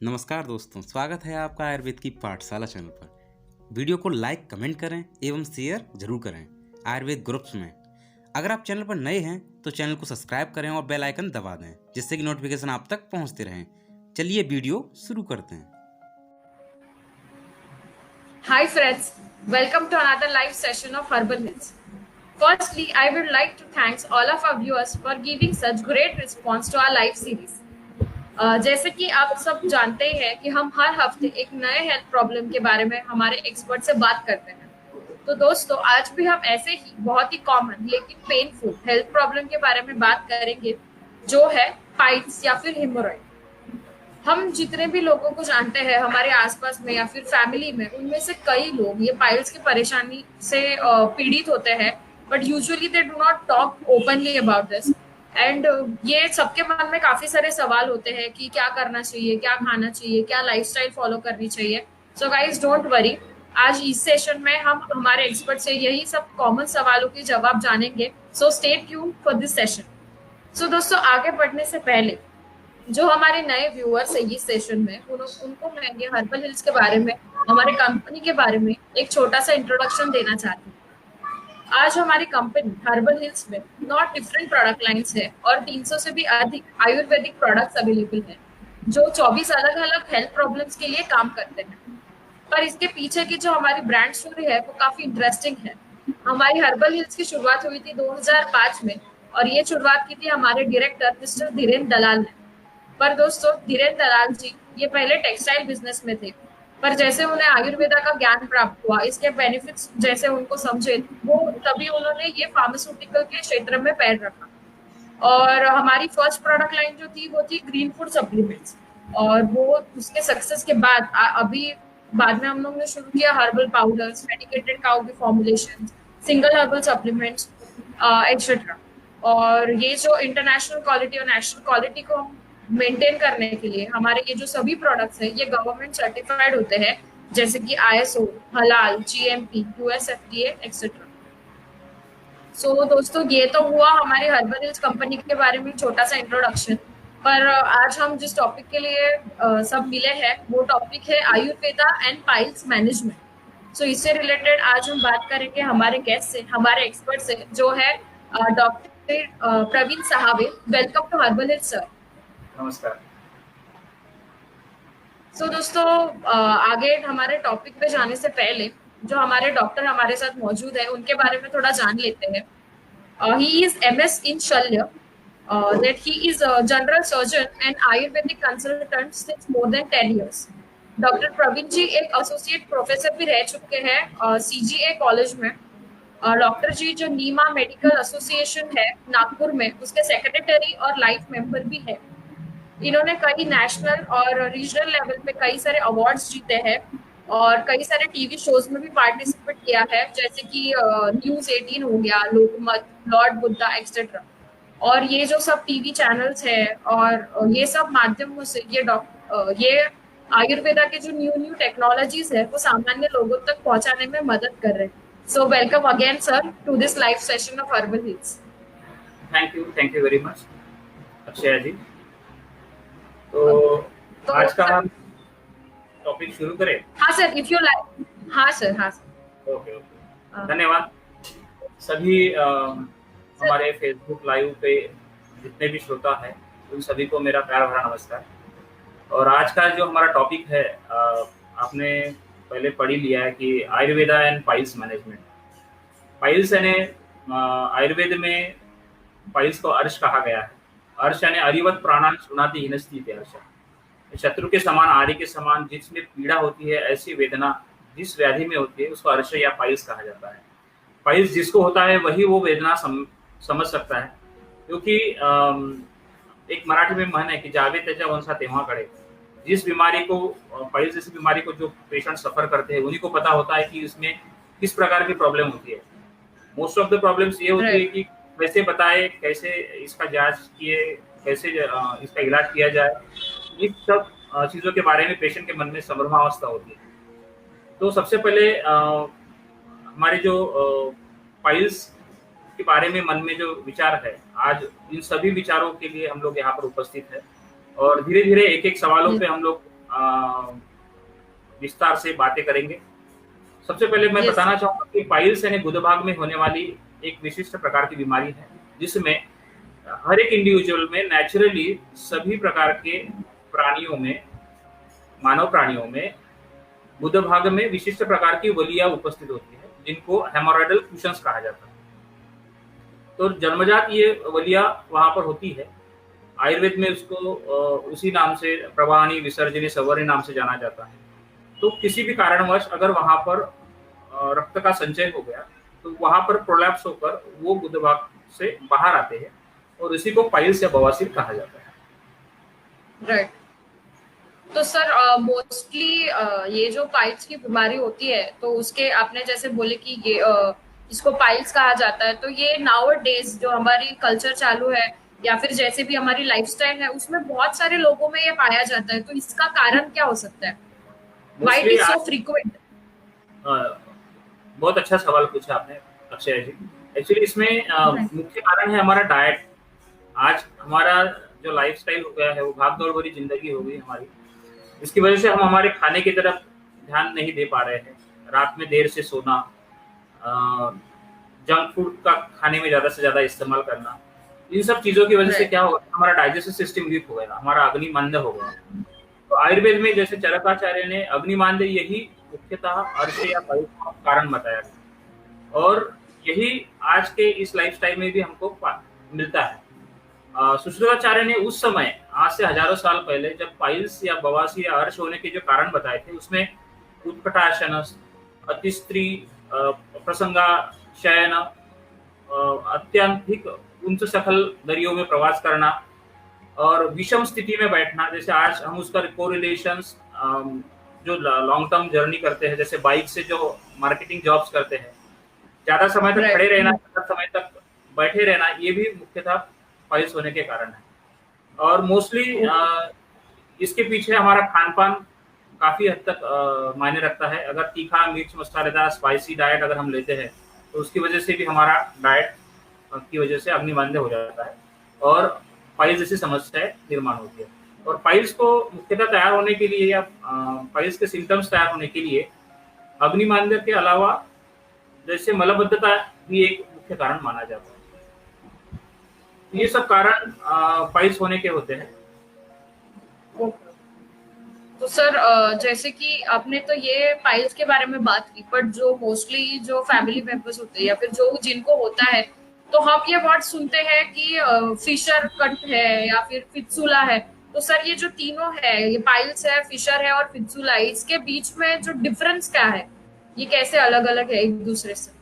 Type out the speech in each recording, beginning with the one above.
नमस्कार दोस्तों, स्वागत है आपका आयुर्वेद की पाठशाला चैनल पर। वीडियो को लाइक, कमेंट करें एवं शेयर जरूर करें आयुर्वेद ग्रुप्स में। अगर आप चैनल पर नए हैं तो चैनल को सब्सक्राइब करें और बेल आइकन दबा दें, जिससे कि नोटिफिकेशन आप तक पहुंचते रहें। चलिए वीडियो शुरू करते हैं। Hi friends, welcome to another live session of Herbal Hits. Firstly, I would like to thank all of our viewers for giving such great response to our live series. जैसे कि आप सब जानते ही हैं कि हम हर हफ्ते एक नए हेल्थ प्रॉब्लम के बारे में हमारे एक्सपर्ट से बात करते हैं। तो दोस्तों, आज भी हम ऐसे ही बहुत ही कॉमन लेकिन पेनफुल हेल्थ प्रॉब्लम के बारे में बात करेंगे, जो है पाइल्स या फिर हेमोरॉइड। हम जितने भी लोगों को जानते हैं हमारे आसपास में या फिर फैमिली में, उनमें से कई लोग ये पाइल्स की परेशानी से पीड़ित होते हैं, but usually they do not talk openly about this. And ये सबके मन में काफी सारे सवाल होते हैं कि क्या करना चाहिए, क्या खाना चाहिए, क्या लाइफस्टाइल फॉलो करनी चाहिए। सो गाइज डोंट वरी, आज इस सेशन में हम हमारे एक्सपर्ट से यही सब कॉमन सवालों के जवाब जानेंगे। So stay tuned for this session. So दोस्तों, आगे बढ़ने से पहले जो हमारे नए व्यूअर्स है इस सेशन में, उनको मैं ये हर्बल हिल्स के बारे में, हमारे कंपनी के बारे में एक छोटा सा इंट्रोडक्शन देना चाहती हूँ। आज हमारी कंपनी हर्बल हिल्स में 9 डिफरेंट प्रोडक्ट लाइंस है और 300 से भी अधिक आयुर्वेदिक प्रोडक्ट्स अवेलेबल है, जो 24 अलग अलग हेल्थ प्रॉब्लम्स के लिए काम करते हैं। पर इसके पीछे की जो हमारी ब्रांड स्टोरी है वो काफी इंटरेस्टिंग है। हमारी हर्बल हिल्स की शुरुआत हुई थी 2005 में, और ये शुरुआत की थी हमारे डायरेक्टर मिस्टर धीरेन्द्र दलाल ने। पर दोस्तों, धीरेन्द्र दलाल जी ये पहले टेक्सटाइल बिजनेस में थे, पर जैसे उन्हें आयुर्वेदा का ज्ञान प्राप्त हुआ, इसके बेनिफिट्स जैसे उनको समझे, वो तभी उन्होंने ये फार्मास्यूटिकल के क्षेत्र में पैर रखा। और हमारी फर्स्ट प्रोडक्ट लाइन जो थी वो थी ग्रीन फूड सप्लीमेंट्स, और वो उसके सक्सेस के बाद अभी बाद में हम लोग ने शुरू किया हर्बल पाउडर्स, मेडिकेटेड काउ की formulation, single herbal supplements etcetera. और ये जो इंटरनेशनल क्वालिटी और नेशनल क्वालिटी को हम मेंटेन करने के लिए हमारे ये जो सभी प्रोडक्ट्स हैं ये गवर्नमेंट सर्टिफाइड होते हैं, जैसे कि ISO, हलाल, GMP, US FDA एक्सेट्रा। सो दोस्तों, ये तो हुआ हमारी हर्बल हिल्स कंपनी के बारे में छोटा सा इंट्रोडक्शन। पर आज हम जिस टॉपिक के लिए सब मिले हैं वो टॉपिक है आयुर्वेदा एंड पाइल्स मैनेजमेंट। सो इससे रिलेटेड आज हम बात करेंगे हमारे गेस्ट से, हमारे एक्सपर्ट से, जो है doctor Praveen Sahave. Welcome to Herbal Hills sir. नमस्कार। सो दोस्तों, आगे हमारे टॉपिक पे जाने से पहले जो हमारे डॉक्टर हमारे साथ मौजूद है उनके बारे में थोड़ा जान लेते हैं। ही इज MS इन शल्य, that he is a general surgeon and Ayurvedic consultant since more than 10 years. Doctor Praveen ji एक एसोसिएट प्रोफेसर भी रह चुके हैं CGA कॉलेज में। डॉक्टर जी जो नीमा मेडिकल एसोसिएशन है नागपुर में, उसके सेक्रेटरी और लाइफ मेंबर भी है। इन्होंने कई नेशनल और रीजनल लेवल पे कई सारे अवार्ड्स जीते हैं और कई सारे टीवी शोज में भी पार्टिसिपेट किया है, जैसे कि न्यूज 18 हो गया, लोकमत, लॉर्ड बुद्धा एक्सेट्रा। और ये जो सब टीवी चैनल्स है और ये सब माध्यमों से ये आयुर्वेदा के जो न्यू टेक्नोलॉजीज है वो सामान्य लोगों तक पहुंचाने में मदद कर रहे हैं। So welcome again sir to this live session of Herbal Hills. Thank you very much Akshay ji. तो आज का हम टॉपिक शुरू करें? हाँ सर, इफ यू लाइक। हाँ सर। ओके। धन्यवाद सभी हमारे फेसबुक लाइव पे जितने भी श्रोता हैं उन सभी को मेरा प्यार भरा नमस्कार। और आज का जो हमारा टॉपिक है, आपने पहले पढ़ ही लिया है कि Ayurveda and piles management. Piles यानी आयुर्वेद में पाइल्स को अर्श कहा गया है। अर्श यानी अरिवत प्राणान सुनाती हिनस्ती थे अर्श। शत्रु के समान, आरी के समान जिसमें पीड़ा होती है, ऐसी वेदना जिस व्याधि में होती है उसको अर्श या पाइल्स कहा जाता है। पाइल्स जिसको होता है वही वो वेदना समझ सकता है, क्योंकि एक मराठी में मन है कि जावे त्याच्या वंशा तेव्हा कड़े। जिस बीमारी को, पाइल्स जैसी बीमारी को जो पेशेंट सफर करते हैं उन्हीं को पता होता है कि इसमें किस प्रकार की प्रॉब्लम होती है। मोस्ट ऑफ द प्रॉब्लम्स ये होती है कि कैसे बताए, कैसे इसका जांच किए, कैसे इसका इलाज किया जाए, इस सब चीज़ों के बारे में पेशेंट के मन में संभ्रमावस्था होती है। तो सबसे पहले हमारे जो पाइल्स के बारे में मन में जो विचार है, आज इन सभी विचारों के लिए हम लोग यहाँ पर उपस्थित है और धीरे धीरे एक एक सवालों पे हम लोग विस्तार से बातें करेंगे। सबसे पहले मैं बताना चाहूंगा कि पाइल्स यानी गुदभाग में होने वाली एक विशिष्ट प्रकार की बीमारी है, जिसमें हर एक इंडिविजुअल में नेचुरली सभी प्रकार के प्राणियों में, मानव प्राणियों में गुदभाग में विशिष्ट प्रकार की वलिया उपस्थित होती है, जिनको हेमोरॉइडल क्यूशंस कहा जाता है। तो जन्मजात ये वलिया वहां पर होती है। आयुर्वेद में उसको उसी नाम से प्रवाहनी विसर्जनी सवर्णी नाम से जाना जाता है। तो किसी भी कारणवश अगर वहां पर रक्त का संचय हो गया तो वहां पर प्रोलैप्स होकर वो गुदभाग से बाहर आते हैं और इसी को पाइल्स या बवासीर कहा जाता है। राइट। तो सर मोस्टली ये जो पाइल्स की बीमारी होती है तो उसके आपने जैसे बोले कि ये इसको पाइल्स कहा जाता है, तो ये नाउ डेज जो हमारी कल्चर चालू है या फिर जैसे भी हमारी लाइफस्टाइल है उसमें बहुत सारे लोगों में ये पाया जाता है, तो इसका कारण क्या हो सकता है? Why it is so frequent? बहुत अच्छा सवाल पूछा आपने अक्षय जी। एक्चुअली इसमें मुख्य कारण है हमारा डाइट। आज हमारा जो लाइफस्टाइल हो गया है वो भागदौड़ भरी जिंदगी हो गई हमारी, इसकी वजह से हम हमारे खाने की तरफ ध्यान नहीं दे पा रहे हैं। रात में देर से सोना, जंक फूड का खाने में ज्यादा से ज्यादा इस्तेमाल करना, इन सब चीजों की वजह से क्या होगा, हमारा डाइजेस्टिव सिस्टम वीक हो गया, हमारा अग्निमांद्य हो गया। तो आयुर्वेद में जैसे चरकाचार्य ने अग्निमांद्य यही मुख्यतः अर्श या वायु का कारण बताया गया, और यही आज के इस लाइफस्टाइल में भी हमको मिलता है। सुश्रुताचार्य ने उस समय आज से हजारों साल पहले जब पाइल्स या बवासीर या अर्श होने के जो कारण बताए थे उसमें उत्कटासन, अतिस्त्री प्रसंगा शयन, अत्यधिक उच्च सखल दरियों में प्रवास करना और विषम स्थिति में बैठना, जैसे आज हम उसका कोरिलेशंस जो लॉन्ग टर्म जर्नी करते हैं, जैसे बाइक से जो मार्केटिंग जॉब्स करते हैं, ज्यादा समय तक खड़े रहना, ज्यादा समय तक बैठे रहना, ये भी मुख्यतः पाइल्स होने के कारण है। और मोस्टली इसके पीछे हमारा खान पान काफी हद तक मायने रखता है। अगर तीखा, मिर्च मसालेदार, स्पाइसी डाइट अगर हम लेते हैं तो उसकी वजह से भी हमारा डाइट की वजह से अग्निमांद्य हो जाता है और पाइल्स जैसी समस्या निर्माण होती है। और पाइल्स को मुख्यतः तैयार होने के लिए या पाइल्स के सिम्टम्स तैयार होने के लिए अग्निमांद्य के अलावा जैसे मलबद्धता भी एक मुख्य कारण माना जाता है। ये सब कारण पाइल्स होने के होते हैं। तो सर जैसे कि आपने तो ये पाइल्स के बारे में बात की, बट जो मोस्टली जो फैमिली मेंबर्स होते हैं या फिर जो जिनको होता है, तो हम ये वर्ड सुनते हैं कि फिशर कट है या फिर फित्सुला है। तो सर ये जो तीनों है, ये पाइल्स है, फिशर है और फित्सुला है, इसके बीच में जो डिफरेंस क्या है, ये कैसे अलग अलग है एक दूसरे से?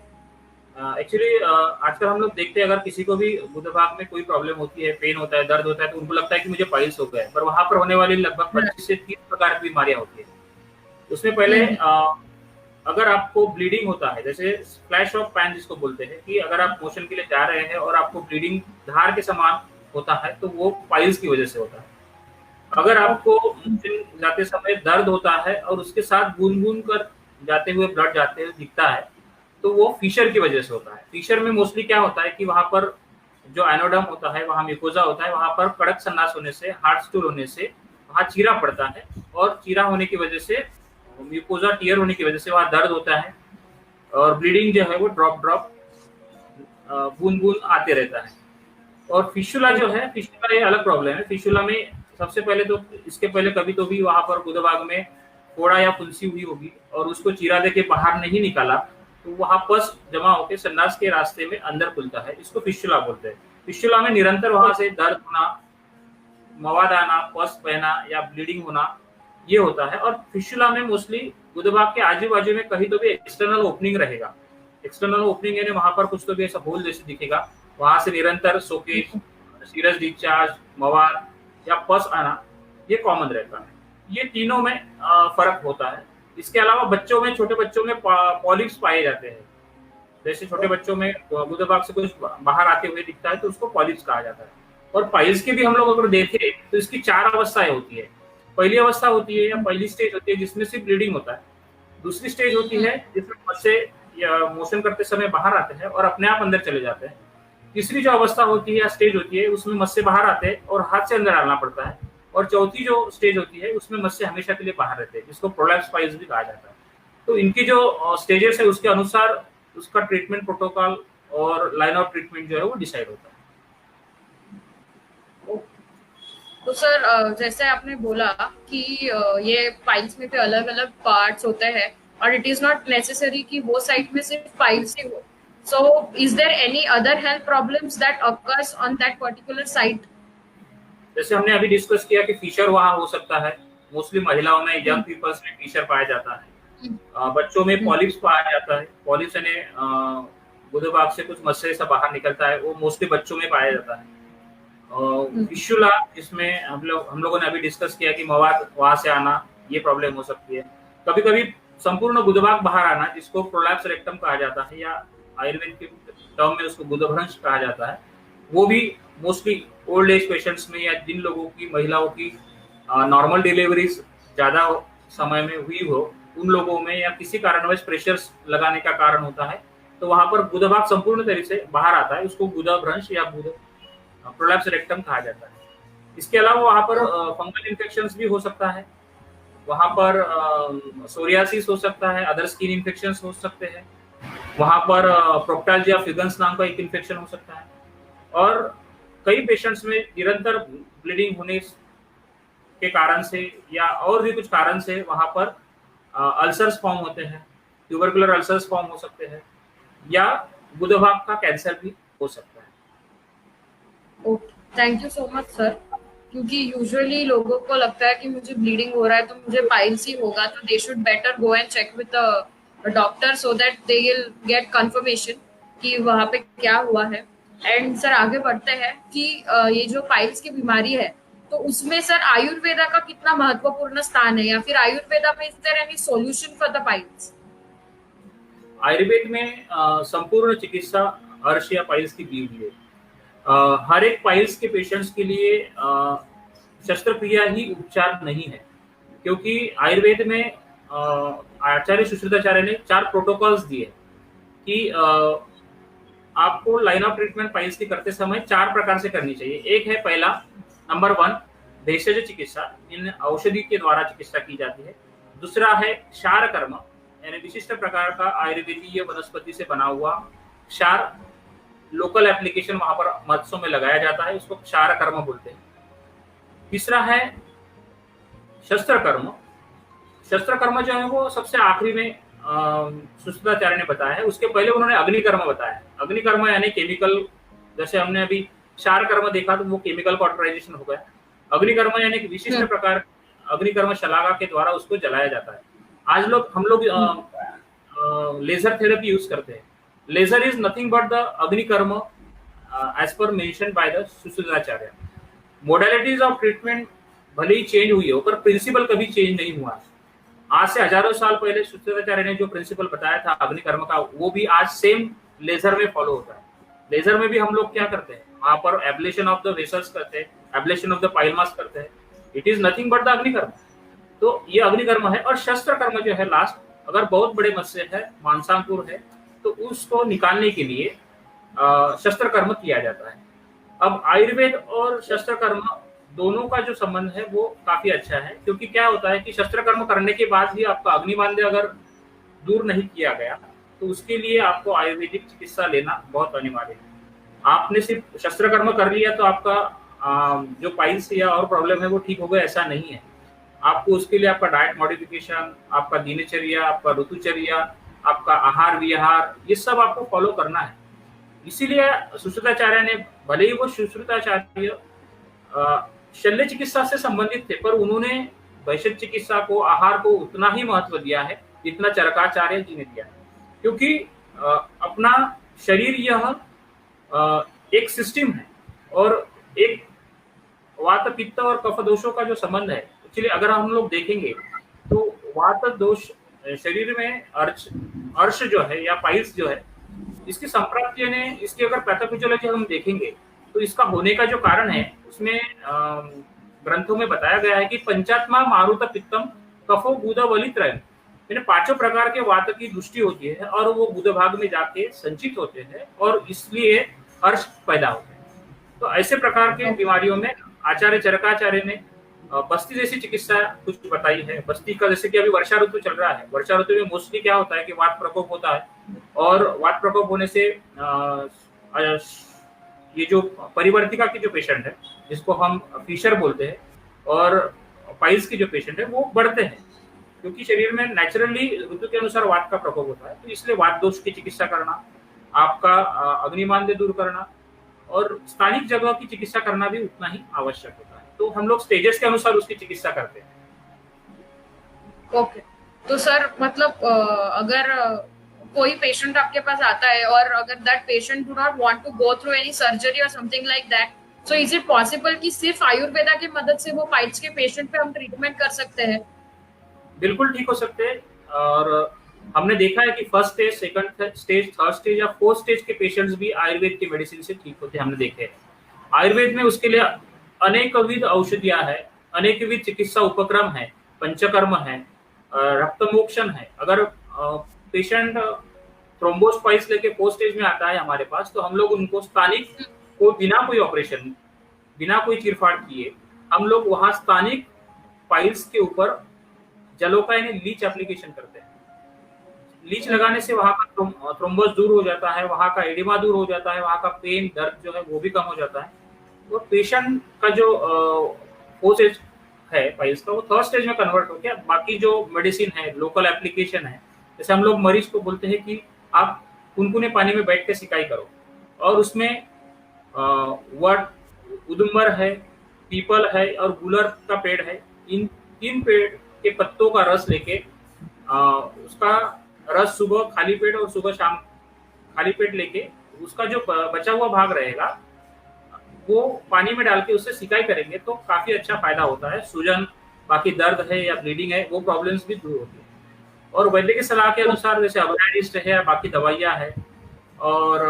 एक्चुअली आजकल हम लोग देखते हैं अगर किसी को भी गुदभाग में कोई प्रॉब्लम होती है, पेन होता है, दर्द होता है, तो उनको लगता है कि मुझे पाइल्स हो गया है, पर वहां पर होने वाली लगभग 25 से 30 प्रकार की बीमारियां होती है। उसमें पहले अगर आपको ब्लीडिंग होता है, जैसे फ्लैश ऑफ पैन जिसको बोलते हैं, कि अगर आप मोशन के लिए जा रहे हैं और आपको ब्लीडिंग धार के समान होता है तो वो पाइल्स की वजह से होता है। अगर आपको मोशन जाते समय दर्द होता है और उसके साथ बूंद बूंद कर जाते हुए ब्लड जाते हुए दिखता है तो वो फिशर की वजह से होता है। फिशर में मोस्टली क्या होता है कि वहां पर जो एनोडम होता है, वहां म्यूकोजा होता है, वहां पर कड़क सन्नास होने से, हार्ड स्टूल होने से वहां चीरा पड़ता है और चीरा होने की वजह से, म्यूकोजा टियर होने की वजह से वहां दर्द होता है और ब्लीडिंग जो है वो ड्रॉप ड्रॉप बूंद बूंद आते रहता है। और फिशुला जो है, फिशुला ये अलग प्रॉब्लम है। फिशुला में सबसे पहले तो इसके पहले कभी तो भी वहां पर गुदभाग में फोड़ा या फुंसी हुई होगी और उसको चीरा देके बाहर नहीं निकाला तो वहां पस जमा होकर संडास के रास्ते में अंदर खुलता है, इसको फिशुला बोलते हैं। फिशुला में निरंतर वहां से दर्द होना, मवाद आना, पस बहना या ब्लीडिंग होना ये होता है। और फिशुला में मोस्टली गुदभाग के आजू बाजू में कहीं तो भी एक्सटर्नल ओपनिंग रहेगा। एक्सटर्नल ओपनिंग यानी वहां पर कुछ तो भी ऐसा होल जैसे दिखेगा, वहां से निरंतर सोकेज, सीरियस डिस्चार्ज, मवाद या पस आना ये कॉमन रहता है। ये तीनों में फर्क होता है। इसके अलावा बच्चों में, छोटे बच्चों में पॉलिप्स पाए जाते हैं। जैसे छोटे बच्चों में गुदभाग से कुछ बाहर आते हुए दिखता है तो उसको पॉलिप्स कहा जाता है। और पाइल्स के भी हम लोग अगर देखें तो इसकी 4 अवस्थाएं होती है। पहली अवस्था होती है या पहली स्टेज होती है जिसमें सिर्फ ब्लीडिंग होता है। दूसरी स्टेज होती है जिसमें बच्चे या मोशन करते समय बाहर आते हैं और अपने आप अंदर चले जाते हैं। तीसरी जो अवस्था होती है या स्टेज होती है उसमें मस से बाहर आते हैं और हाथ से अंदर डालना पड़ता है। और चौथी जो स्टेज होती है उसमें मत्स्य हमेशा के लिए बाहर रहते हैं, जिसको प्रोलैप्स पाइल्स भी कहा जाता है। तो इनकी जो स्टेजेस है उसके अनुसार उसका ट्रीटमेंट प्रोटोकॉल और लाइन ऑफ ट्रीटमेंट जो है वो डिसाइड होता है। तो सर जैसे आपने बोला कि ये पाइल्स में भी अलग अलग पार्ट्स होते हैं और इट इज नॉट नेसेसरी कि वो साइड में सिर्फ पाइल्स ही हो। So is there any other health problems that occurs on that particular site? जैसे हमने अभी डिस्कस किया कि फीशर वहाँ हो सकता है, मोस्टली महिलाओं में, यंग पीपल्स में फीशर पाया जाता है। बच्चों में पॉलिप्स पाया जाता है। पॉलिप्स यानी गुदे भाग से कुछ मस्से सा बाहर निकलता है, वो मोस्टली बच्चों में पाया जाता है। फिस्टुला, जिसमें हम लोगों ने अभी डिस्कस किया कि मवाद वहां से आना, ये प्रॉब्लम हो सकती है। कभी कभी संपूर्ण गुदभाग बाहर आना, जिसको प्रोलैप्स रेक्टम कहा जाता है या आयुर्वेद के टर्म में उसको गुदभ्रंश कहा जाता है, वो भी मोस्टली ओल्ड एज पेशेंट्स में या जिन लोगों की, महिलाओं की नॉर्मल डिलीवरीज ज्यादा समय में हुई हो, उन लोगों में या किसी कारणवश प्रेशर्स लगाने का कारण होता है, तो वहां पर गुदभाग संपूर्ण तरीके से बाहर आता है, उसको गुदभ्रंश या प्रोलैप्स रेक्टम कहा जाता है। इसके अलावा वहां पर फंगल इन्फेक्शंस भी हो सकता है, वहां पर सोरियासिस हो सकता है, अदर स्किन इन्फेक्शंस हो सकते हैं, वहां पर प्रोक्टाल्जिया फिगन्स नाम का एक इन्फेक्शन हो सकता है, और कई पेशेंट्स में निरंतर ब्लीडिंग होने के कारण से या और भी कुछ कारण से वहां पर अल्सर्स फॉर्म होते हैं, ट्यूबरकुलर अल्सर्स फॉर्म हो सकते हैं, या गुदभाग का कैंसर भी हो सकता है। Thank you so much sir. क्योंकि यूजुअली लोगों को लगता है कि मुझे ब्लीडिंग हो रहा है तो मुझे पाइल्स ही होगा, तो they should better go and check with the doctor so that they will get confirmation कि वहाँ पे क्या हुआ है। एंड सर आगे बढ़ते हैं कि ये जो पाइल्स की बीमारी है तो उसमें सर आयुर्वेदा का कितना महत्वपूर्ण स्थान है, या फिर आयुर्वेदा में is there any solution for the piles? Ayurveda में संपूर्ण चिकित्सा अर्श या पाइल्स की दी हुई है। हर एक पाइल्स के पेशेंट्स के लिए शस्त्रक्रिया ही उपचार नहीं है, क्योंकि आयुर्वेद में आचार्य सुश्रुताचार्य ने 4 प्रोटोकॉल्स दिए कि आपको लाइन ऑफ ट्रीटमेंट पाइल्स की करते समय 4 प्रकार से करनी चाहिए। एक है पहला, नंबर 1, भेषज चिकित्सा, इन औषधि के द्वारा चिकित्सा की जाती है। दूसरा है क्षार कर्म, यानी विशिष्ट प्रकार का आयुर्वेदीय वनस्पति से बना हुआ क्षार, लोकल एप्लीकेशन वहां पर मत्स्यों में लगाया जाता है, उसको क्षार कर्म बोलते हैं। तीसरा है शस्त्र कर्म। शस्त्र कर्म जो है वो सबसे आखिरी में सुश्रुताचार्य ने बताया है। उसके पहले उन्होंने अग्निकर्म बताया। अग्निकर्म यानी केमिकल, जैसे हमने अभी क्षार कर्म देखा तो वो केमिकल कॉटराइजेशन हो गया। अग्निकर्म यानी कि विशिष्ट प्रकार अग्निकर्म शलाका के द्वारा उसको जलाया जाता है। आज हम लोग लेजर थेरेपी यूज करते हैं। Laser is nothing but the agnikarma as per mention by the Sushrutacharya. Modalities of treatment भले ही चेंज हुई हो, पर प्रिंसिपल कभी चेंज नहीं हुआ। आज से हजारों साल पहले सुश्रुताचार्य ने जो प्रिंसिपल बताया था अग्निकर्म का, वो भी आज सेम लेजर में फॉलो होता है। लेजर में भी हम लोग क्या करते हैं, वहां पर एब्लेशन ऑफ द वेसल्स करते हैं, एब्लेशन ऑफ द पाइलमास करते हैं। It is nothing but the agnikarma. तो ये अग्निकर्म है। और शस्त्र कर्म जो है लास्ट, अगर बहुत बड़े मत्स्य है, मांसांकुर है, तो उसको निकालने के लिए शस्त्र कर्म किया जाता है। अब आयुर्वेद और शस्त्र कर्म दोनों का जो संबंध है वो काफी अच्छा है, क्योंकि क्या होता है कि शस्त्र कर्म करने के बाद भी आपका अग्निबांध्य अगर दूर नहीं किया गया तो उसके लिए आपको आयुर्वेदिक चिकित्सा लेना बहुत अनिवार्य है। आपने सिर्फ शस्त्र कर्म कर लिया तो आपका जो पाइल्स या और प्रॉब्लम है वो ठीक हो गया, ऐसा नहीं है। आपको उसके लिए आपका डाइट मॉडिफिकेशन, आपका दिनचर्या, आपका ऋतुचर्या, आपका आहार विहार, ये सब आपको फॉलो करना है। इसीलिए सुश्रुताचार्य ने, भले ही वो सुश्रुताचार्य शल्य चिकित्सा से संबंधित थे, पर उन्होंने वैश्य चिकित्सा को, आहार को उतना ही महत्व दिया है जितना चरकाचार्य जी ने दिया है। क्योंकि अपना शरीर यह एक सिस्टम है, और एक वात पित्त और कफ दोषों का जो संबंध है, एक्चुअली अगर हम लोग देखेंगे तो वात दोष शरीर में अर्श जो है या पाइल्स जो है, इसकी संप्राप्ति ने, इसकी अगर पैथोफिजियोलॉजी हम देखेंगे तो इसका होने का जो कारण है उसमें ग्रंथों में बताया गया है कि पंचात्मा मारुत पित्तम कफो गुद वलित्रयम, यानी 5 प्रकार के वात की दृष्टि होती है और वो गुद भाग में जाके संचित होते हैं और इसलिए अर्श पैदा होते हैं। तो ऐसे प्रकार के बीमारियों में आचार्य चरकाचार्य ने बस्ती जैसी चिकित्सा कुछ बताई है। बस्ती का जैसे कि अभी वर्षा ऋतु चल रहा है, वर्षा ऋतु में मोस्टली क्या होता है कि वात प्रकोप होता है, और वात प्रकोप होने से ये जो परिवर्तिका की जो पेशेंट है, जिसको हम फिशर बोलते हैं, और पाइल्स की जो पेशेंट है वो बढ़ते हैं, क्योंकि शरीर में नेचुरली ऋतु के अनुसार वात का प्रकोप होता है। तो इसलिए वात दोष की चिकित्सा करना, आपका अग्निमांद्य दूर करना और स्थानिक जगह की चिकित्सा करना भी उतना ही आवश्यक होता है। तो हम लोग स्टेजेस के अनुसार उसकी चिकित्सा करते हैं। ओके, तो सर मतलब अगर कोई पेशेंट आपके पास आता है और अगर that patient do not want to go through any surgery और something like that, so is it possible कि सिर्फ आयुर्वेदा की मदद से वो पाइल्स के पेशेंट पे हम ट्रीटमेंट कर सकते हैं? बिल्कुल ठीक हो सकते हैं, और हमने देखा है कि first stage, second stage, third stage या फोर्थ स्टेज के पेशेंट्स भी आयुर्वेद की मेडिसिन से ठीक होते हैं, हमने देखे हैं। आयुर्वेद में उसके लिए अनेकविध औषधियां है, अनेकविध चिकित्सा उपक्रम है, पंचकर्म है, रक्तमोक्षण है। अगर पेशेंट थ्रोम्बोस्पाइस लेके फोर्थ स्टेज में आता है हमारे पास, तो हम लोग उनको स्थानिक को बिना कोई ऑपरेशन, बिना कोई चीरफाड़ किए, हम लोग वहां स्थानिक पाइल्स के ऊपर जलोका यानी लीच एप्लीकेशन करते हैं। लीच लगाने से वहां का थ्रोम्बोस दूर हो जाता है, वहां का एडिमा दूर हो जाता है, वहां का पेन, दर्द जो है वो भी कम हो जाता है। तो पेशेंट का जो फोर्थ स्टेज है पाइल्स का, वो थर्ड स्टेज में कन्वर्ट हो गया। बाकी जो मेडिसिन है, लोकल एप्लीकेशन है, जैसे हम लोग मरीज को बोलते हैं कि आप कुनकुने पानी में बैठ के सिकाई करो, और उसमें उदुम्बर है, पीपल है और गुलर का पेड़ है। इन 3 पेड़ के पत्तों का रस लेके उसका रस सुबह खाली पेट और सुबह शाम खाली पेट लेके, उसका जो बचा हुआ भाग रहेगा वो पानी में डाल के उससे सिकाई करेंगे तो काफी अच्छा फायदा होता है। सूजन, बाकी दर्द है या ब्लीडिंग है, वो प्रॉब्लम्स भी दूर होती है। और वैद्य की सलाह के अनुसार जैसे अबराडिस्ट है या बाकी दवाइयाँ है और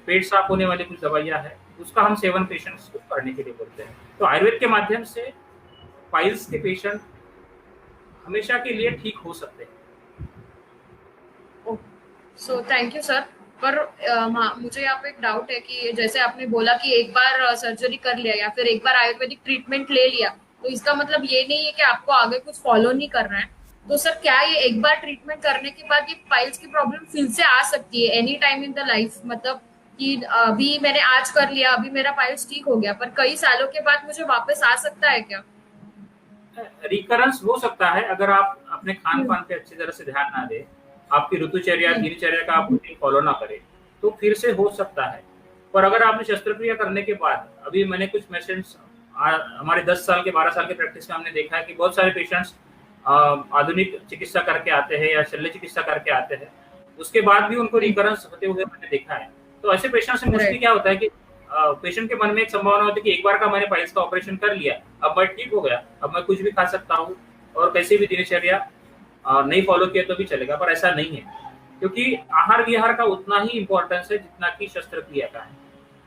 पेट साफ होने वाली कुछ दवाइयाँ है, उसका हम सेवन पेशेंट्स को करने के लिए बोलते हैं। तो आयुर्वेद के माध्यम से पाइल्स के पेशेंट हमेशा के लिए ठीक हो सकते हैं। सो थैंक यू सर। पर मुझे यहाँ पे एक डाउट है कि जैसे आपने बोला कि एक बार सर्जरी कर लिया या फिर एक बार आयुर्वेदिक ट्रीटमेंट ले लिया, तो इसका मतलब ये नहीं है कि आपको आगे कुछ फॉलो नहीं करना है। तो सर क्या ये एक बार ट्रीटमेंट करने के बाद ये पाइल्स की प्रॉब्लम फिर से आ सकती है any time in the life? मतलब कि अभी मैंने आज कर लिया, अभी मेरा पाइल्स ठीक हो गया, पर कई सालों के बाद मुझे वापस आ सकता है क्या? रिकरेंस हो सकता है अगर आप अपने खान पान पे अच्छी तरह से ध्यान ना दें, आपकी ऋतुचर्या, दिनचर्या का आप रूटीन फॉलो ना करें, तो फिर से हो सकता है। पर अगर आपने शस्त्रक्रिया करने के बाद, अभी मैंने कुछ पेशेंट्स हमारे 10 साल के 12 साल के प्रैक्टिस में हमने देखा है कि बहुत सारे पेशेंट्स आधुनिक चिकित्सा करके आते हैं या शल्य चिकित्सा करके आते हैं, उसके बाद भी उनको रिकरेंस होते हुए मैंने देखा है। तो ऐसे पेशेंट्स में मोस्टली क्या होता है कि पेशेंट के मन में एक संभावना होती है कि एक बार का मैंने पाइल्स का ऑपरेशन कर लिया, अब मैं ठीक हो गया, अब मैं कुछ भी खा सकता हूँ और कैसे भी दिनचर्या नहीं फॉलो किया तो भी चलेगा। पर ऐसा नहीं है, क्योंकि आहार विहार का उतना ही इंपॉर्टेंस है जितना कि शस्त्रक्रिया का है।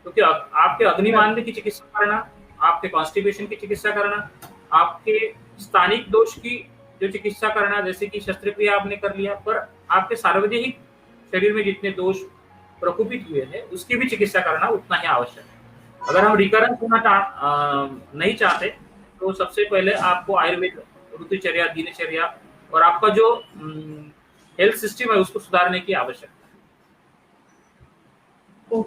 क्योंकि आपके अग्निमांद्य की चिकित्सा करना, आपके कॉन्स्टिपेशन की चिकित्सा करना, आपके स्थानिक दोष की जो चिकित्सा करना, जैसे कि शस्त्रक्रिया आपने कर लिया, पर आपके सार्वजनिक शरीर में जितने दोष प्रकोपित हुए हैं उसकी भी चिकित्सा करना उतना ही आवश्यक है। अगर हम रिकरेंस होना नहीं चाहते तो सबसे पहले आपको आयुर्वेद, ऋतुचर्या, दिनचर्या और आपका जो हेल्थ सिस्टम है उसको सुधारने की आवश्यकता है।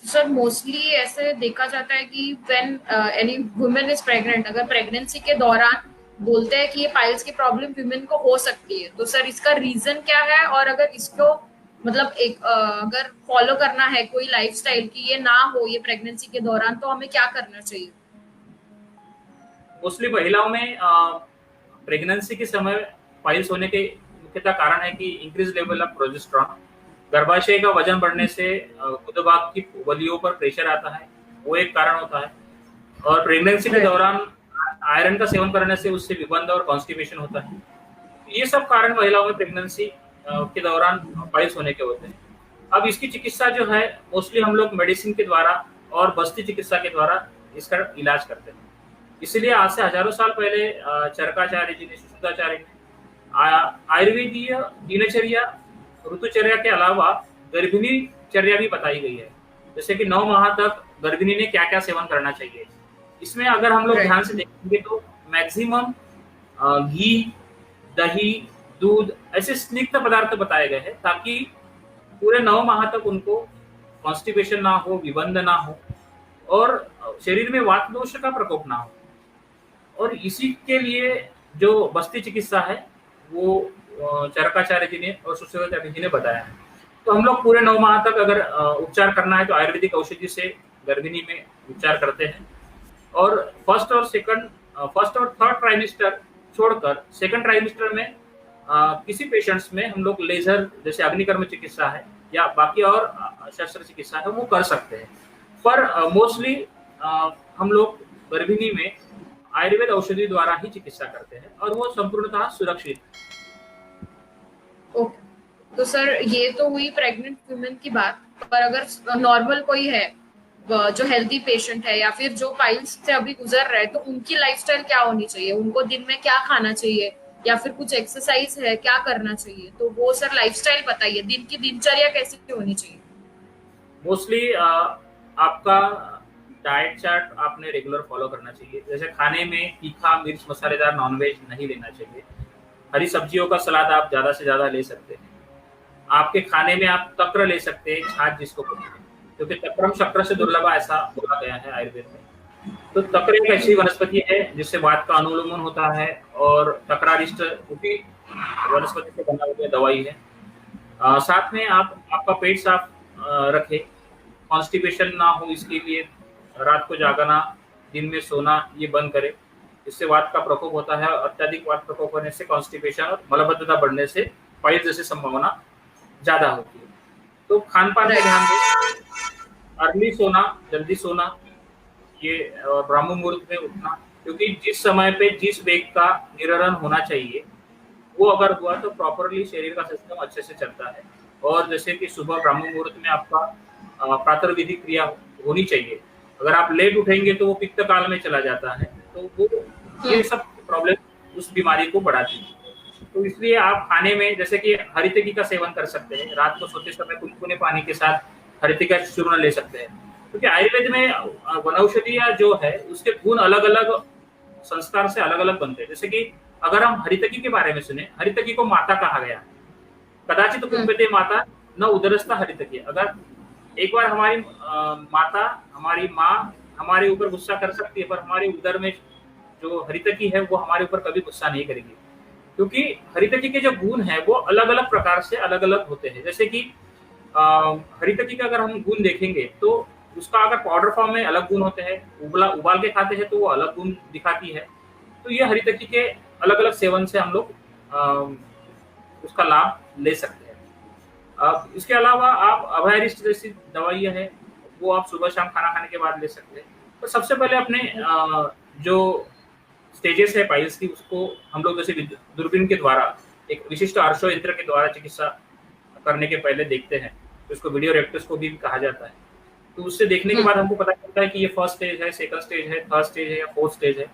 सर मोस्टली ऐसे देखा जाता है कि when any women is pregnant, अगर प्रेगनेंसी के दौरान बोलते हैं कि ये पाइल्स की प्रॉब्लम वुमेन को हो सकती है, तो सर इसका रीजन क्या है? और अगर इसको मतलब एक अगर फॉलो करना है कोई लाइफस्टाइल की ये ना हो ये प्रेगनेंसी के दौरान, तो हमें क्या करना चाहिए? मोस्टली महिलाओं में प्रेगनेंसी के समय पाइल्स होने के मुख्यतः कारण है कि इंक्रीज लेवल ऑफ प्रोजेस्टेरॉन, गर्भाशय का वजन बढ़ने से गुदभाग की वलियों पर प्रेशर आता है, वो एक कारण होता है। और प्रेगनेंसी के दौरान आयरन का सेवन करने से उससे विबंध और कॉन्स्टिपेशन होता है। ये सब कारण महिलाओं में प्रेगनेंसी के दौरान पाइल्स होने के होते हैं। अब इसकी चिकित्सा जो है मोस्टली हम लोग मेडिसिन के द्वारा और बस्ती चिकित्सा के द्वारा इसका इलाज करते हैं। इसलिए आज से हजारों साल पहले चरकाचार्य जी ने, सुश्रुताचार्य ने आयुर्वेदीय दिनचर्या, ऋतुचर्या के अलावा गर्भिणी चर्या भी बताई गई है, जैसे कि 9 माह तक गर्भिणी ने क्या क्या सेवन करना चाहिए। इसमें अगर हम लोग ध्यान से देखेंगे तो मैक्सिमम घी, दही, दूध ऐसे स्निग्ध पदार्थ बताए गए हैं ताकि पूरे 9 माह तक उनको कॉन्स्टिपेशन ना हो, विबंध ना हो और शरीर में वात दोष का प्रकोप ना हो। और इसी के लिए जो बस्ती चिकित्सा है वो चरकाचार्य जी ने और सुशीलाचार्य जी ने बताया है। तो हम लोग पूरे 9 माह तक अगर उपचार करना है तो आयुर्वेदिक औषधि से गर्भिणी में उपचार करते हैं। और फर्स्ट और थर्ड ट्राइमेस्टर छोड़कर सेकंड ट्राइमेस्टर में किसी पेशेंट्स में हम लोग लेजर जैसे अग्निकर्म चिकित्सा है या बाकी और शस्त्र चिकित्सा है वो कर सकते हैं। पर मोस्टली हम लोग गर्भिणी में आयुर्वेद औषधि द्वारा ही चिकित्सा करते हैं और वो संपूर्णतः सुरक्षित। ओके, तो सर ये तो हुई प्रेग्नेंट वुमेन की बात, पर अगर नॉर्मल कोई है जो हेल्दी पेशेंट है या फिर जो पाइल्स से अभी गुजर रहा है, तो उनकी लाइफस्टाइल क्या होनी चाहिए? उनको दिन में क्या खाना चाहिए या फिर कुछ एक्सरसाइज है, क्या करना चाहिए? तो वो सर लाइफस्टाइल बताइए, दिन की दिनचर्या कैसी होनी चाहिए? मोस्टली आपका डाइट चार्ट आपने रेगुलर फॉलो करना चाहिए। जैसे खाने में तीखा, मिर्च, मसालेदार नॉनवेज नहीं लेना चाहिए। हरी सब्जियों का सलाद आप ज्यादा से ज्यादा ले सकते हैं। आपके खाने में आप तक्र ले सकते हैं, छाछ जिसको बोलते हैं, क्योंकि तक्रम शक्र से दुर्लभ ऐसा बोला गया है आयुर्वेद में। तो तक्र एक ऐसी वनस्पति है जिससे वात का अनुलोमन होता है और तक्रारिष्ट वनस्पति से बना हुआ दवाई है। साथ में आपका पेट साफ रखे, कॉन्स्टिपेशन ना हो इसके लिए रात को जागना, दिन में सोना ये बंद करे। इससे वात का प्रकोप होता है और अत्यधिक वात प्रकोप होने से कॉन्स्टिपेशन और मलबद्धता बढ़ने से पाइल्स जैसी संभावना ज्यादा होती है। तो खान पान पे ध्यान दें, अर्ली सोना, जल्दी सोना, ये ब्राह्म मुहूर्त में उठना, क्योंकि जिस समय पे जिस वेग का निररण होना चाहिए वो अगर हुआ तो प्रॉपरली शरीर का सिस्टम अच्छे से चलता है। और जैसे कि सुबह ब्राह्म मुहूर्त में आपका प्रातर्विधिक क्रिया होनी चाहिए। अगर आप लेट उठेंगे तो वो पित्त काल में चला जाता है, तो वो ये सब प्रॉब्लम उस बीमारी को बढ़ाती है। तो इसलिए आप खाने में जैसे कि हरितकी का सेवन कर सकते हैं, रात को सोते समय कुनकुने पानी के साथ हरितकी का चूर्ण ले सकते हैं, क्योंकि आयुर्वेद में वनौषधियां जो है उसके गुण अलग अलग संस्कार से अलग अलग बनते हैं। जैसे कि अगर हम हरितकी के बारे में सुने, हरितकी को माता कहा गया, कदाचित कुंभते माता न उदरस्था हरितकी। अगर एक बार हमारी माता, हमारी माँ हमारे ऊपर गुस्सा कर सकती है, पर हमारे उदर में जो हरितकी है वो हमारे ऊपर कभी गुस्सा नहीं करेगी, क्योंकि हरितकी के जो गुण है वो अलग अलग प्रकार से अलग अलग होते हैं। जैसे कि हरितकी का अगर हम गुण देखेंगे तो उसका अगर पाउडर फॉर्म में अलग गुण होते हैं, उबाल के खाते हैं तो वो अलग गुण दिखाती है। तो ये हरितकी के अलग अलग सेवन से हम लोग उसका लाभ ले सकते हैं। इसके अलावा आप अभयरिष्ट जैसी दवाइयाँ हैं वो आप सुबह शाम खाना खाने के बाद ले सकते हैं। तो सबसे पहले अपने जो स्टेजेस है पाइल्स की उसको हम लोग जैसे दूरबीन के द्वारा एक विशिष्ट आर्शो यंत्र के द्वारा चिकित्सा करने के पहले देखते हैं, तो इसको वीडियो रेक्टोस्कोपी भी कहा जाता है। तो उससे देखने के बाद हमको पता चलता है कि ये फर्स्ट स्टेज है, सेकंड स्टेज है, थर्ड स्टेज है या फोर्थ स्टेज है।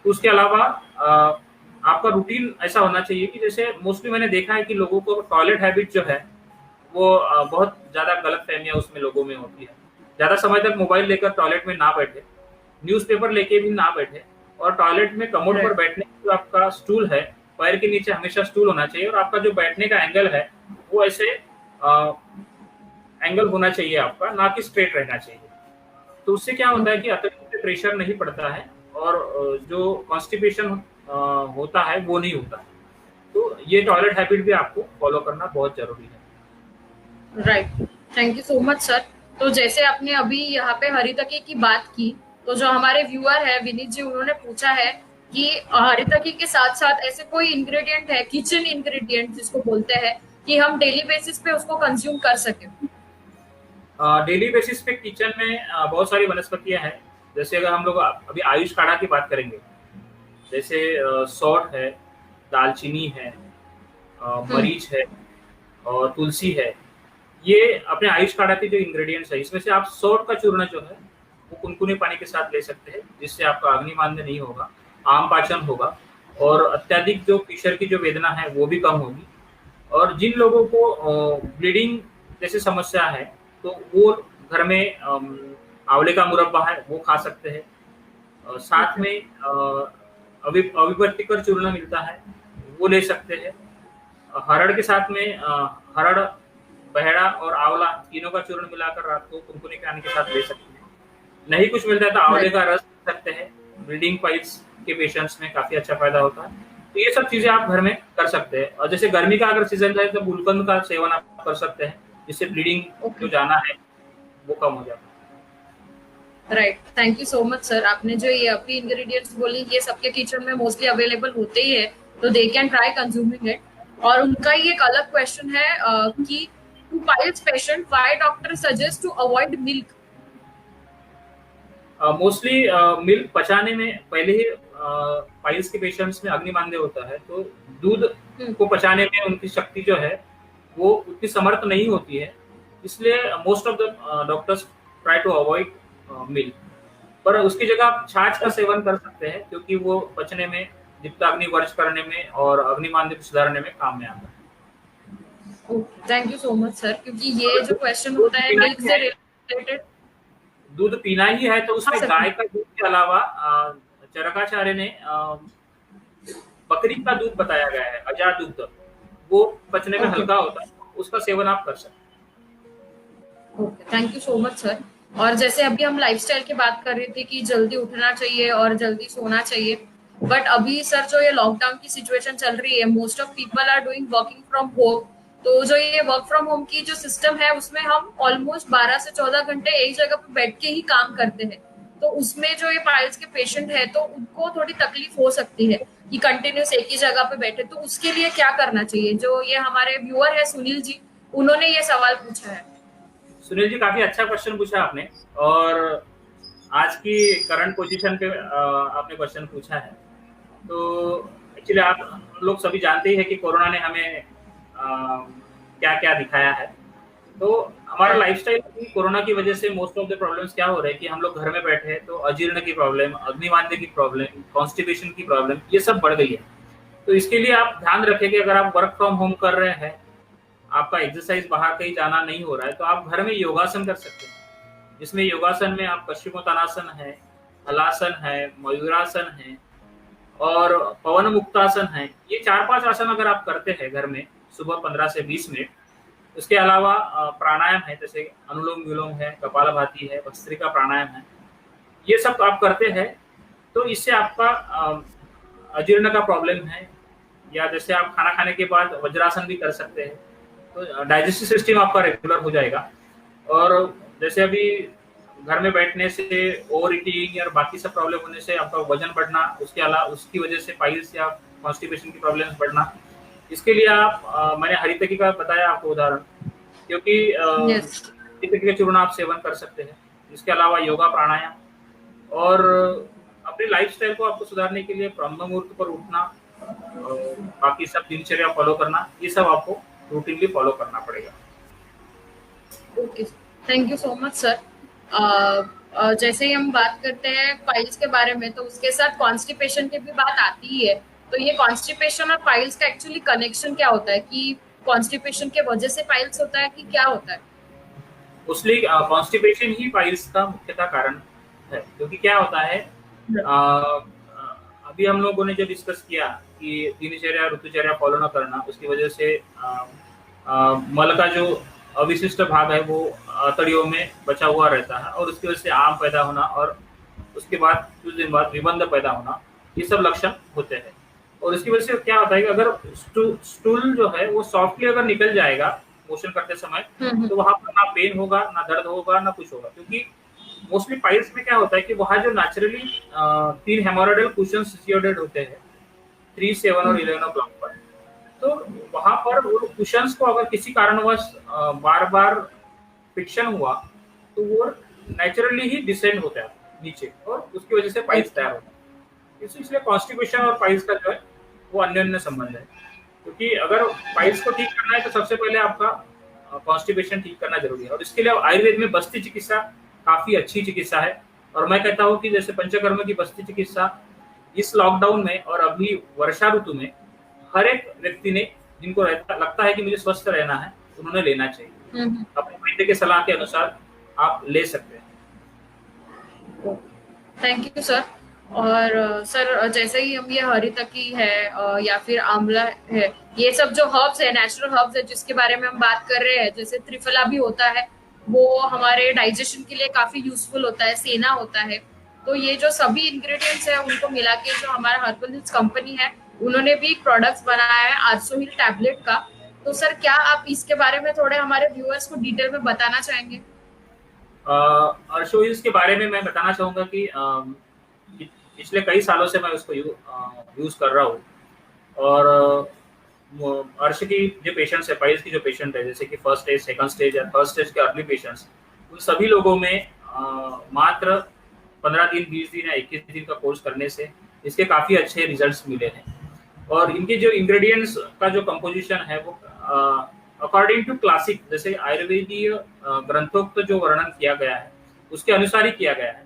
तो उसके अलावा आपका रूटीन ऐसा होना चाहिए कि जैसे मोस्टली मैंने देखा है कि लोगों को टॉयलेट हैबिट जो है वो बहुत ज्यादा गलत फहमियां उसमें लोगों में होती है। ज्यादा समय तक मोबाइल लेकर टॉयलेट में ना बैठे, न्यूज़पेपर लेके भी ना बैठे, और टॉयलेट में कमोड पर बैठने जो आपका स्टूल है पैर के नीचे हमेशा स्टूल होना चाहिए, और आपका जो बैठने का एंगल है वो ऐसे एंगल होना चाहिए आपका, ना कि स्ट्रेट रहना चाहिए। तो उससे क्या होता है कि अतिरिक्त प्रेशर नहीं पड़ता है और जो कॉन्स्टिपेशन होता है वो नहीं होता। तो ये टॉयलेट हैबिट भी आपको फॉलो करना बहुत जरूरी है। Right, thank you so much sir. तो जैसे आपने अभी यहाँ पे हरितकी की बात की, तो जो हमारे व्यूअर है विनीत जी, उन्होंने पूछा है कि हरितकी के साथ साथ ऐसे कोई इंग्रेडिएंट है, किचन इंग्रेडिएंट जिसको बोलते हैं, कि हम डेली बेसिस पे उसको कंज्यूम कर सके। डेली बेसिस पे किचन में बहुत सारी वनस्पतियां हैं। जैसे अगर हम लोग अभी आयुष काढ़ा की बात करेंगे, जैसे सौंठ है, दालचीनी है, मरीच है और तुलसी है, ये अपने आयुष काढ़ा के जो इंग्रेडिएंट्स है। इसमें से आप सौंठ का चूर्ण जो है वो कुनकुने पानी के साथ ले सकते हैं, जिससे आपका अग्निमांद्य नहीं होगा, आम पाचन होगा और अत्यधिक जो किशोर की जो वेदना है वो भी कम होगी। और जिन लोगों को ब्लीडिंग जैसी समस्या है तो वो घर में आंवले का मुरब्बा है वो खा सकते हैं। साथ में अविपत्तिकर चूर्ण मिलता है, वो ले सकते हैं। हरड़ के साथ में हरड़, बहेड़ा और आंवला तीनों का चूर्ण मिलाकर रात को कुनकुनी के आने के साथ ले सकते हैं। नहीं कुछ मिलता है तो आंवले का रस ले सकते हैं। ब्लीडिंग पाइल्स के पेशेंट्स में काफी अच्छा फायदा होता है। तो ये सब चीजें आप घर में कर सकते हैं। और जैसे गर्मी का अगर सीजन है तो गुलकंद का सेवन आप कर सकते हैं, जिससे ब्लीडिंग जो जाना है वो कम हो जाता है। Right, thank you so much sir. आपने जो ये अपनी इंग्रेडिएंट्स बोली, ये सबके किचन में मोस्टली अवेलेबल होते ही है, तो they can try consuming it. और उनका ये एक अलग क्वेश्चन है कि to piles patient why doctor suggest to avoid milk? Mostly milk पचाने में पहले ही पाइल्स के पेशेंट्स में अग्निमांद्य होता है, तो दूध को पचाने में उनकी शक्ति जो है वो उतनी समर्थ नहीं होती है, इसलिए most of the doctors try to avoid milk. पर उसकी जगह आप छाछ का सेवन कर सकते हैं, क्योंकि वो पचने में, दीप्ताग्नि वर्ज करने में और अग्निमांद्य को सुधारने में काम में आता है। Thank you so much sir, क्योंकि ये जो क्वेश्चन होता है मिल्क से रिलेटेड, दूध पीना ही है तो उसमें गाय का दूध के अलावा चरकाचार्य ने बकरी का दूध बताया गया है, अजा दूध, वो पचने में हल्का होता है, उसका सेवन आप कर सकते हैं। Okay, thank you so much sir. और जैसे अभी हम लाइफस्टाइल की बात कर रहे थे कि जल्दी उठना चाहिए और जल्दी सोना चाहिए, बट अभी सर जो ये लॉकडाउन की सिचुएशन चल रही है, most of people are doing working from home. तो जो ये वर्क फ्रॉम होम की जो सिस्टम है, उसमें हम ऑलमोस्ट 12 से 14 घंटे एक जगह पे बैठ के ही काम करते हैं। तो उसमें जो ये पाइल्स के पेशेंट है, तो उनको थोड़ी तकलीफ हो सकती है कि कंटिन्यूस एक ही जगह पे बैठे। तो उसके लिए क्या करना चाहिए? जो ये हमारे व्यूअर है सुनील जी, उन्होंने ये सवाल पूछा है। सुनील जी, काफी अच्छा क्वेश्चन पूछा आपने, और आज की करंट पोजीशन पे आपने क्वेश्चन पूछा है। तो एक्चुअली आप लोग सभी जानते ही है कि कोरोना ने हमें क्या क्या दिखाया है। तो हमारा लाइफस्टाइल कोरोना की वजह से मोस्ट ऑफ द प्रॉब्लम्स क्या हो रहे हैं कि हम लोग घर में बैठे हैं, तो अजीर्ण की प्रॉब्लम, अग्निमांद्य की प्रॉब्लम, कॉन्स्टिपेशन की प्रॉब्लम, ये सब बढ़ गई है। तो इसके लिए आप ध्यान रखें कि अगर आप वर्क फ्रॉम होम कर रहे हैं, आपका एक्सरसाइज बाहर कहीं जाना नहीं हो रहा है, तो आप घर में योगासन कर सकते हैं, जिसमें योगासन में आप पश्चिमोत्तानासन है, हलासन है, मयूरासन है और पवन मुक्तासन है। ये 4-5 आसन अगर आप करते हैं घर में सुबह 15 से 20 मिनट, उसके अलावा प्राणायाम है, जैसे अनुलोम विलोम है, कपालभाति है, भस्त्रिका प्राणायाम है, ये सब आप करते हैं, तो इससे आपका अजीर्ण का प्रॉब्लम है, या जैसे आप खाना खाने के बाद वज्रासन भी कर सकते हैं, तो डाइजेस्टिव सिस्टम आपका रेगुलर हो जाएगा। और जैसे अभी घर में बैठने से ओवर ईटिंग और बाकी सब प्रॉब्लम होने से आपका वजन बढ़ना, उसके अलावा उसकी वजह से पाइल्स या कॉन्स्टिपेशन की प्रॉब्लम्स बढ़ना, इसके लिए आप मैंने हरितकी का बताया आपको उदाहरण, क्योंकि हरितकी का चूर्ण आप सेवन कर सकते हैं। इसके अलावा योगा, प्राणायाम और अपनी लाइफस्टाइल को आपको सुधारने के लिए ब्रह्म मुहूर्त पर उठना और बाकी सब दिनचर्या फॉलो करना, ये सब आपको रूटीनली फॉलो करना पड़ेगा। Okay, thank you so much sir. जैसे ही हम बात करते हैं पाइल्स के बारे में, तो उसके साथ कॉन्स्टिपेशन की भी बात आती ही है। तो ये कॉन्स्टिपेशन और पाइल्स का एक्चुअली कनेक्शन क्या होता है? कि कॉन्स्टिपेशन के वजह से पाइल्स होता है कि क्या होता है? मोस्टली कॉन्स्टिपेशन ही पाइल्स का मुख्यतः कारण है, क्योंकि क्या होता है, अभी हम लोगों ने जो डिस्कस किया कि दिनचर्या, ऋतुचर्या फॉलो न करना, उसकी वजह से मल का जो अविशिष्ट भाग है वो आंतड़ियों में बचा हुआ रहता है, और उसकी वजह से आम पैदा होना और उसके बाद कुछ दिन बाद विबंध पैदा होना, ये सब लक्षण होते हैं। और इसकी वजह से क्या होता है कि अगर स्टूल जो है वो सॉफ्टली अगर निकल जाएगा मोशन करते समय, तो वहां पर ना पेन होगा, ना दर्द होगा, ना कुछ होगा। क्योंकि मोस्टली पाइल्स में क्या होता है कि वहां जो नेचुरली 3 हेमोरॉइडल कुशन सिचुएटेड होते हैं 3, 7 और 11 ब्लॉक पर, तो वहां पर वो कुशंस को अगर किसी कारणवश बार बार फ्रिक्शन हुआ, तो वो नेचुरली ही डिसेंड होता है नीचे, और उसकी वजह से पाइल्स तैयार होता है। इसलिए कॉन्स्टिपेशन और पाइल्स का जो है वो अन्योन्य संबंध है, क्योंकि अगर पाइल्स को ठीक करना है तो सबसे पहले आपका कॉन्स्टिपेशन ठीक करना जरूरी है। और इसके लिए आयुर्वेद में बस्ती चिकित्सा काफी अच्छी चिकित्सा है, और मैं कहता हूँ कि जैसे पंचकर्म की बस्ती चिकित्सा इस लॉकडाउन में और अभी वर्षा ऋतु में हर एक व्यक्ति ने, जिनको लगता है कि मुझे स्वस्थ रहना है, उन्होंने लेना चाहिए। अपने वैद्य के सलाह के अनुसार आप ले सकते हैं। Thank you sir. और सर जैसे ही हम ये हरितकी है या फिर आंवला है, ये सब जो हर्ब्स है, नेचुरल हर्ब्स है जिसके बारे में हम बात कर रहे हैं, जैसे त्रिफला भी होता है, वो हमारे डाइजेशन के लिए काफी यूजफुल होता है, सेना होता है। तो ये जो सभी इंग्रेडिएंट्स है उनको मिला के जो हमारा हर्बल हिल्स कंपनी है, उन्होंने भी प्रोडक्ट्स बनाया है आरसो हिल टैबलेट का। तो सर क्या आप इसके बारे में थोड़े हमारे व्यूअर्स को डिटेल में बताना चाहेंगे? आरसो हिल्स के बारे में मैं बताना चाहूंगा कि पिछले कई सालों से मैं उसको यूज कर रहा हूँ। और अर्श की जो पेशेंट्स है, पाइल्स की जो पेशेंट है, जैसे कि फर्स्ट स्टेज, सेकंड स्टेज या थर्ड स्टेज के अर्ली पेशेंट्स, उन सभी लोगों में मात्र 15 दिन, 20 दिन या 21 दिन का कोर्स करने से इसके काफ़ी अच्छे रिजल्ट्स मिले हैं। और इनके जो इंग्रेडिएंट्स का जो कंपोजिशन है वो अकॉर्डिंग टू क्लासिक, जैसे आयुर्वेदीय ग्रंथोक्त जो वर्णन किया गया है उसके अनुसार ही किया गया है।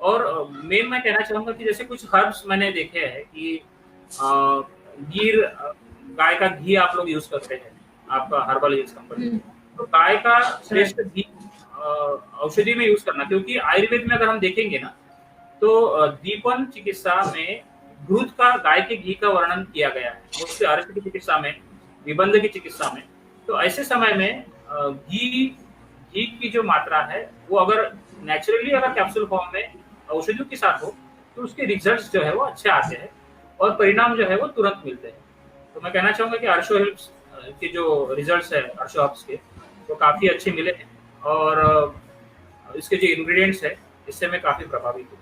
और मेन मैं कहना चाहूंगा कि जैसे कुछ हर्ब्स मैंने देखे हैं कि गिर गाय का घी आप लोग यूज करते हैं आपका हर्बल हिल्स कंपनी, तो गाय का श्रेष्ठ घी औषधि में यूज करना, क्योंकि आयुर्वेद में अगर हम देखेंगे ना तो दीपन चिकित्सा में घृत का, गाय के घी का वर्णन किया गया है, उससे अर्थ की चिकित्सा में, निबंध की चिकित्सा में। तो ऐसे समय में घी की जो मात्रा है वो अगर नेचुरली अगर कैप्सूल फॉर्म में औषधियों के साथ हो तो उसके रिजल्ट्स जो है वो अच्छे आते हैं और परिणाम जो है वो तुरंत मिलते हैं। तो मैं कहना चाहूंगा कि आरशो हिल्स के जो रिजल्ट्स है आरशो हर्ब्स के, वो काफी अच्छे मिले हैं। और इसके जो इंग्रेडिएंट्स है इससे मैं काफी प्रभावित हूँ।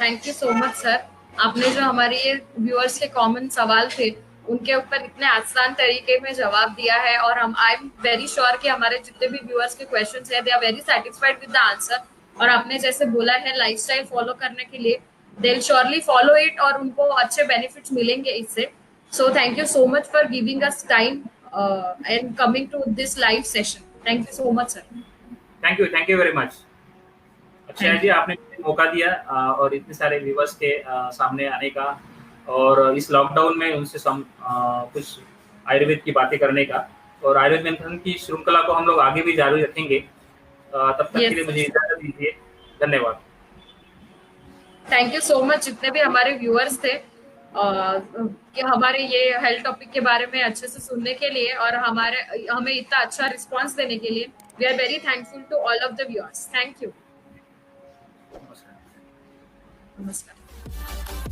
Thank you so much sir. आपने जो हमारे ये व्यूअर्स के कॉमन सवाल थे उनके ऊपर इतने आसान तरीके में जवाब दिया है, और हम आई एम वेरी श्योर कि हमारे जितने भी व्यूअर्स के क्वेश्चंस है they are very satisfied with the answer. और आपने जैसे बोला है लाइफस्टाइल फॉलो करने के लिए, they will surely follow it और उनको अच्छे बेनिफिट्स मिलेंगे इससे। So thank you so much for giving us time and coming to this live session. Thank you so much sir. Thank you very much. अच्छा जी, आपने मुझे मौका दिया और इतने सारे व्यूअर्स के सामने आने का, और इस लॉकडाउन में उनसे कुछ आयुर्वेद की बातें करने का, और आयुर्वेद मंथन की श्रृंखला को हम लोग आगे भी जारी रखेंगे। तब तक के लिए मुझे इजाजत दीजिए। धन्यवाद। थैंक यू सो मच जितने भी हमारे व्यूअर्स थे कि हमारे ये हेल्थ टॉपिक के बारे में अच्छे से सुनने के लिए और हमें इतना अच्छा रिस्पांस देने के लिए। We are very thankful to all of the viewers. Thank you. नमस्कार।